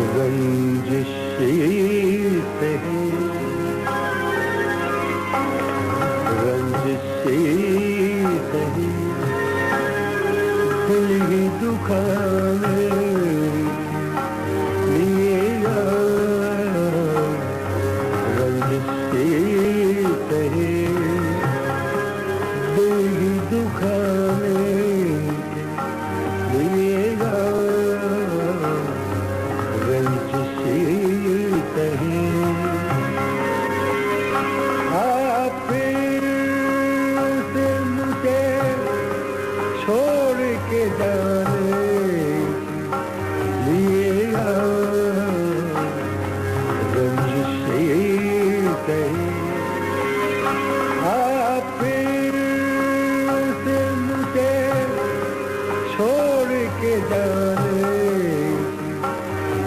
रंजिश से दिल ही दुखाने लिएगा रंजिश से दिल ही दुखाने लिएगा रंजिश से छोड़ के जाने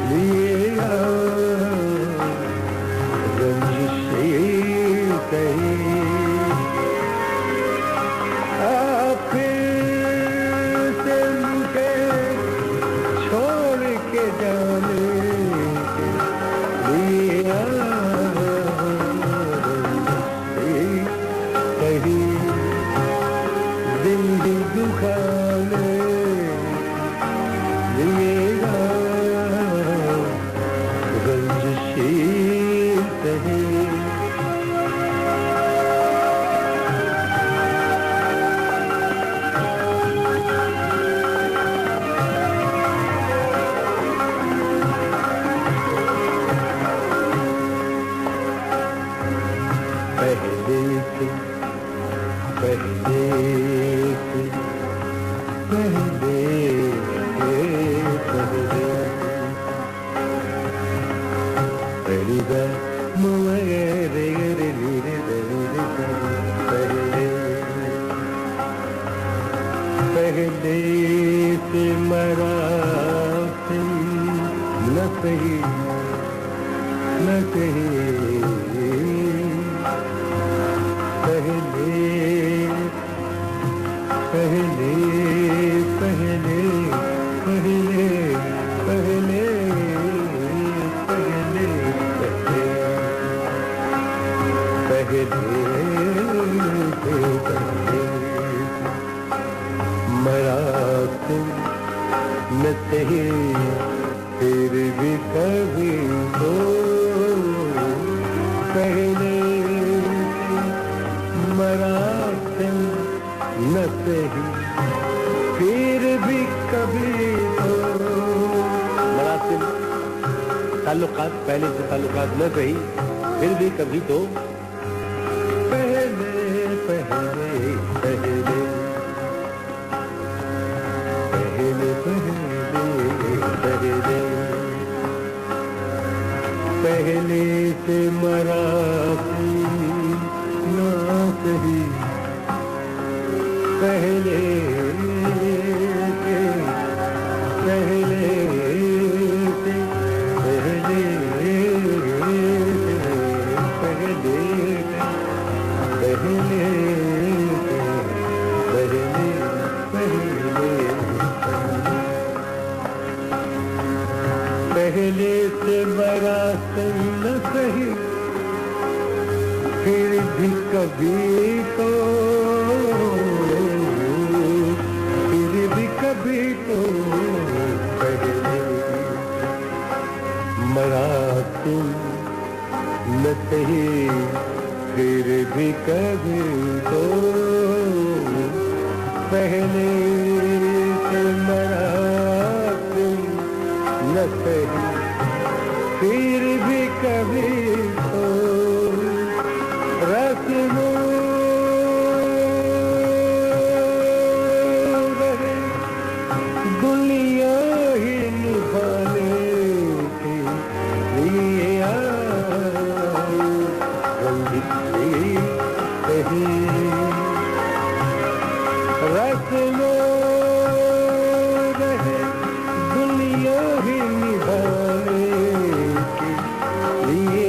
लिएगा रंजिश से आप से मुझे छोड़ के जाने लिएगा रंजिश से दिल ही दुखाने लिएगा रंजिश से पहले से मरासिम न सही न कही पहले पहले पहले पहले पहले पहले पहले मरासिम न सही फिर भी कभी तो पहले मरासिम न सही फिर भी कभी तो मरासिम ताल्लुकात पहले से ताल्लुकात न सही फिर भी कभी तो पहले पहले पहले पहले से मरासिम ना सही पहले से पहले से पहले पहले पहले से मरासिम न सही फिर भी कभी तो पहले मरासिम न सही फिर भी कभी तो पहले से मरासिम न सही फिर भी कभी तो रस्मों रहे दुनिया ही निभाने के लिए रंजिश से रस्मों रहे दुनिया ही निभाने के लिए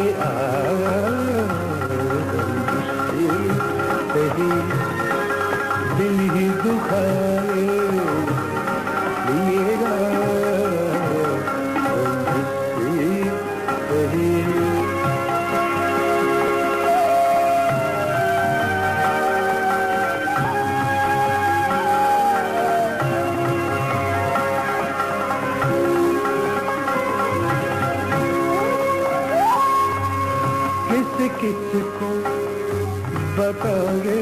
किसको बताएंगे,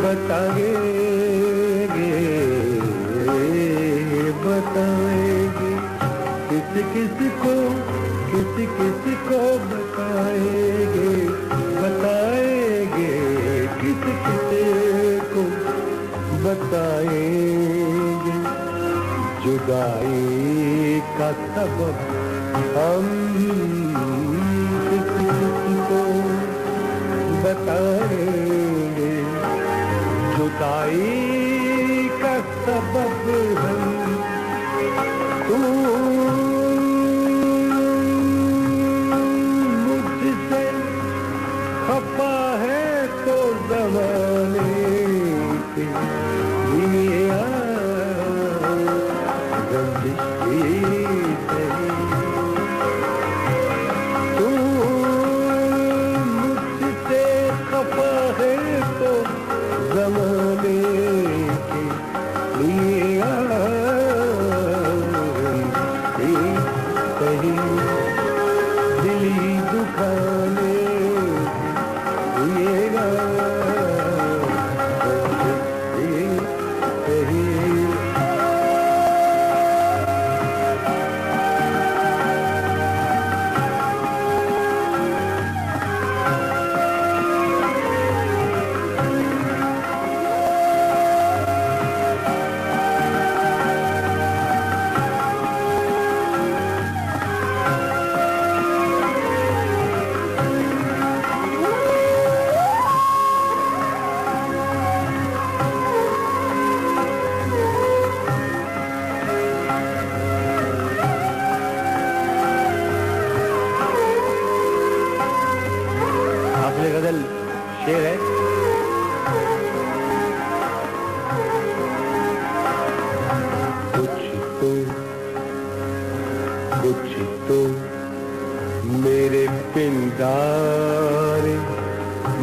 बताएंगे, बताएंगे, किसको किसको बताएंगे, बताएंगे, किसको बताएंगे। जुदाई का सबब हम किसको बताएंगे, जुदाई का सबब हम मुझसे खफा है तो ज़माने के लिए रंजिश की सही, तू मुझसे खफा है तो ज़माने के लिए सही, दिली दुखाने गजल शेर है। कुछ तो मेरे पिंडारे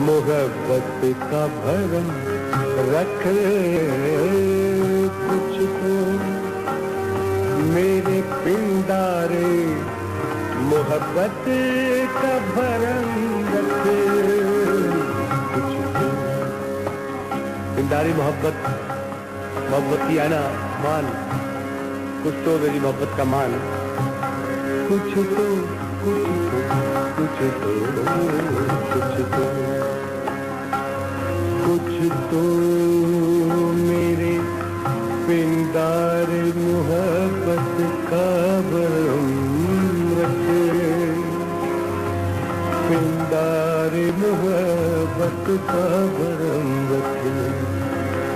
मोहब्बत का भरम रख, कुछ तो मेरे पिंडारे मोहब्बत का भरम रखे, पिंडारी मोहब्बत, मोहब्बत की आना मान, कुछ तो मेरी मोहब्बत का मान, कुछ तो कुछ तो कुछ तो कुछ तो कुछ तो मेरे पिंडारी मोहब्बत का भरम रखे, पिंडारी मोहब्बत का भरम रखे,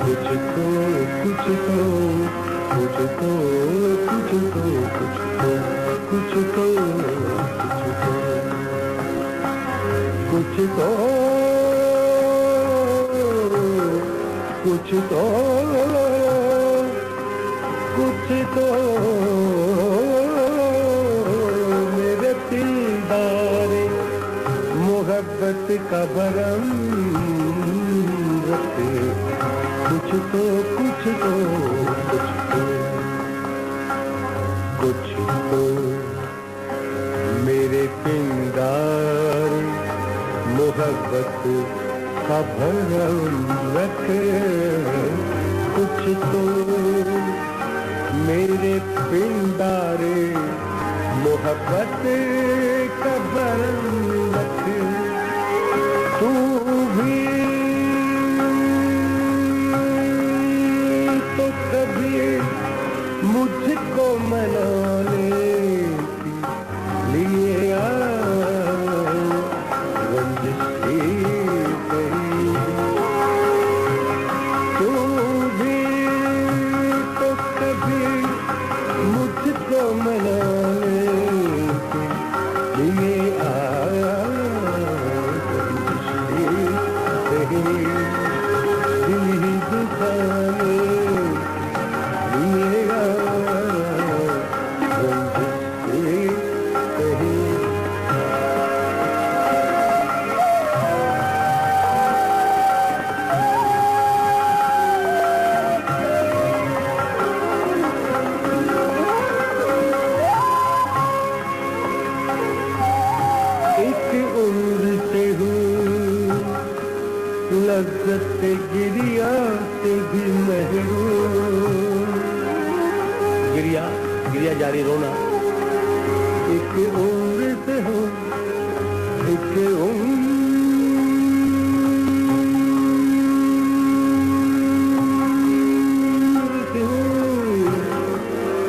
कुछ तो कुछ तो कुछ तो कुछ तो कुछ तो कुछ तो कुछ तो कुछ तो कुछ तो मेरे पिंडारे मोहब्बत का भरम रखे, कुछ तो कुछ तो कुछ तो कुछ तो मेरे पिंडारे मोहब्बत का भरम रखे, कुछ तो मेरे पिंडारे मोहब्बत का भरम रखे, तू भी तो कभी मुझको मनाने के लिए रंजिश की गई, तू भी तो कभी मुझको मनाने के लिए गिरिया से भी महरूम। गिरिया गिरिया जारी रोना, एक उम्र से हो, एक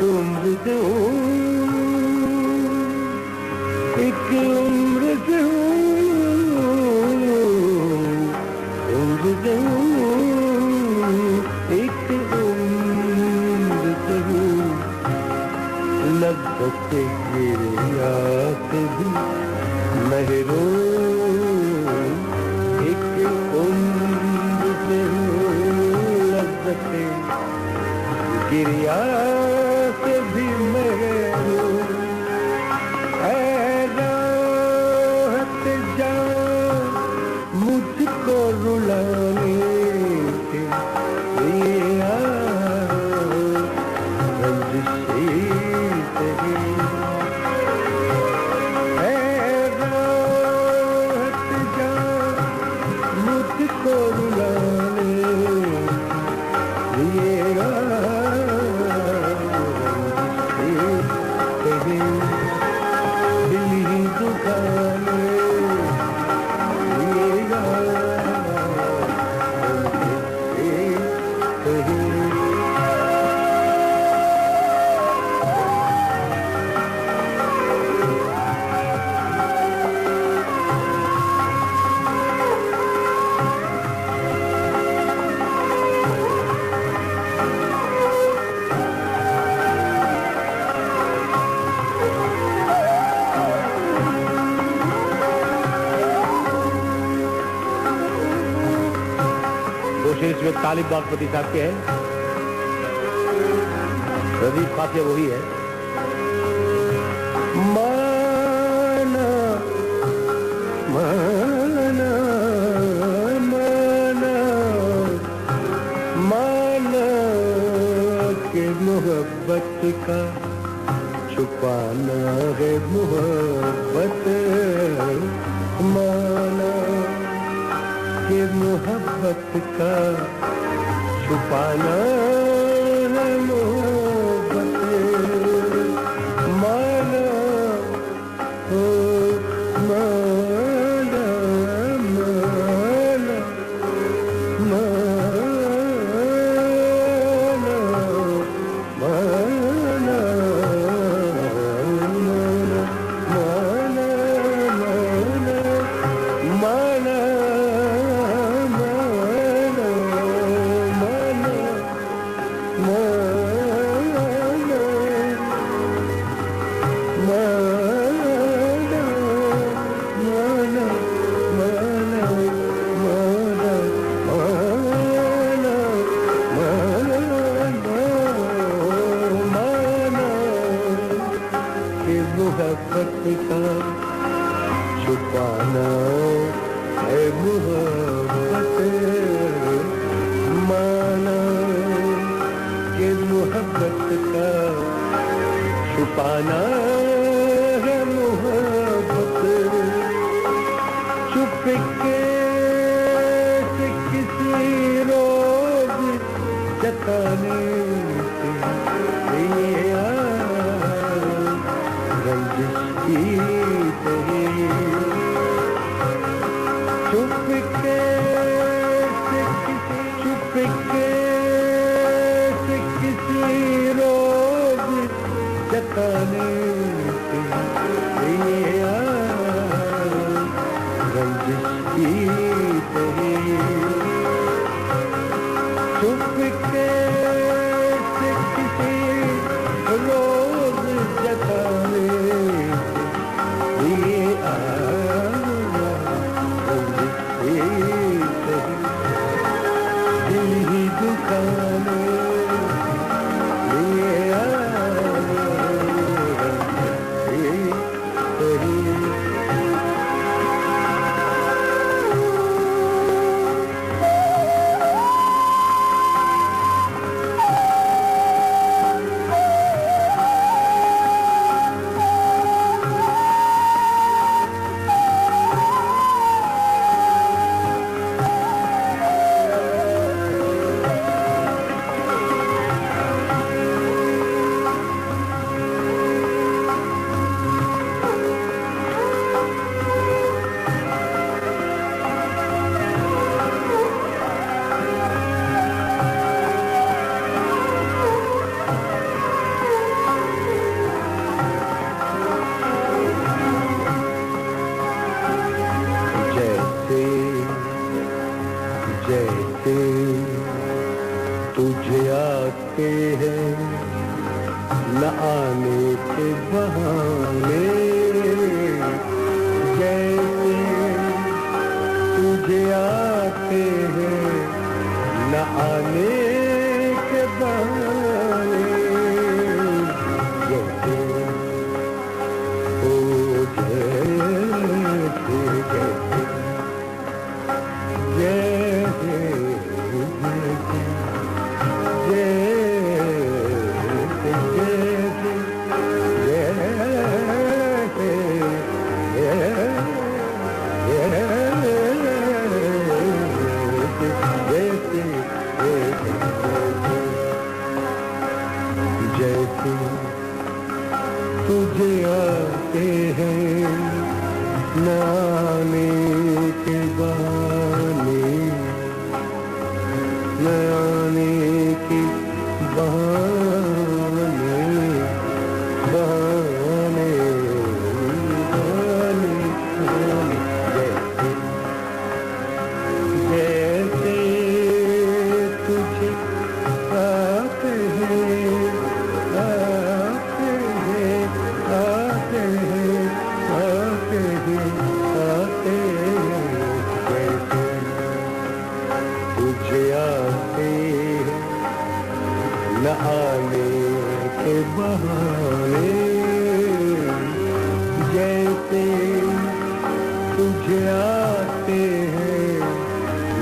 उम्र से हो, एक उम्र से हो, उम्र से हो, एक उम्र से हो, लज्जत गिरिया से भी महरूम। एक उम्र से हो, लज्जत गिरिया से भी महरूम। ऐ राहत जान मुझको रुलाने के लिए आ, रंजिशी तेरी। ऐ राहत जान मुझको रुलाने के लिए आ, रंजिशी तेरी। दिल ही दुखाने लिएगा इसमें तालिब बागपति साहब के हैं, प्रदीप काफिया वही है। माना माना माना माना के मोहब्बत का छुपाना है मोहब्बत। माना के मोहब्बत का छुपाना है मोहब्बत। माना हो माना माना माना माना माना मोहब्बत का छुपाना है मोहब्बत। माना के मोहब्बत का छुपाना है मोहब्बत। चुपके से किसी रोज जताने से ये रंजिश की तेरी। चुपके से किसी रोज जताने से ये रंजिश की तेरी। चुपके से किसी रोज जताने ये दिल ही दुखाने ये तुझे आते हैं न आने के बहाने, जैसे तुझे आते हैं न आने के बहाने, जैसे ओ जैसे तुझे आते हैं न आने के बहाने, न आने के बहाने, बहाने, बहाने, जैसे तुझे आते हैं, आते हैं, आते हैं, आते हैं, आते हैं, जैसे तुझे आते हैं न आने के बहाने, जैसे तुझे आते हैं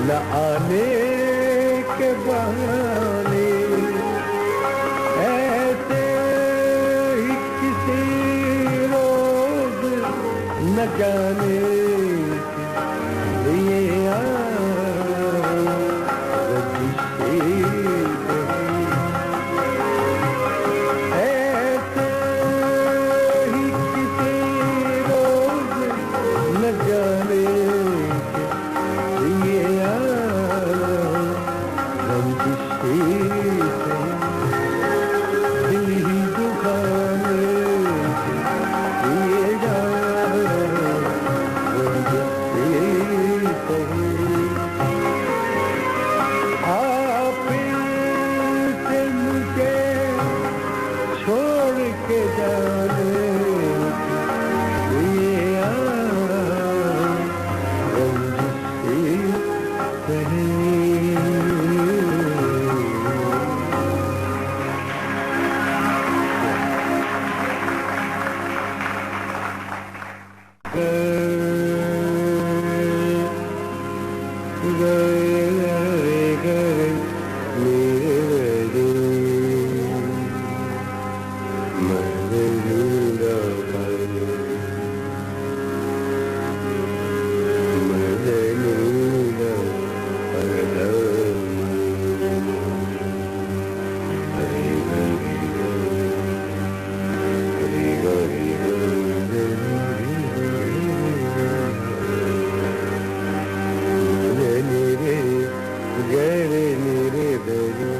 न आने के बहाने, ऐसे ही किसी रोज न जाने ये ऐसे ही किसी रोज न जाने ये दिल ही दुखाने ये आप से मुझे छोड़ के जाने ये gare nire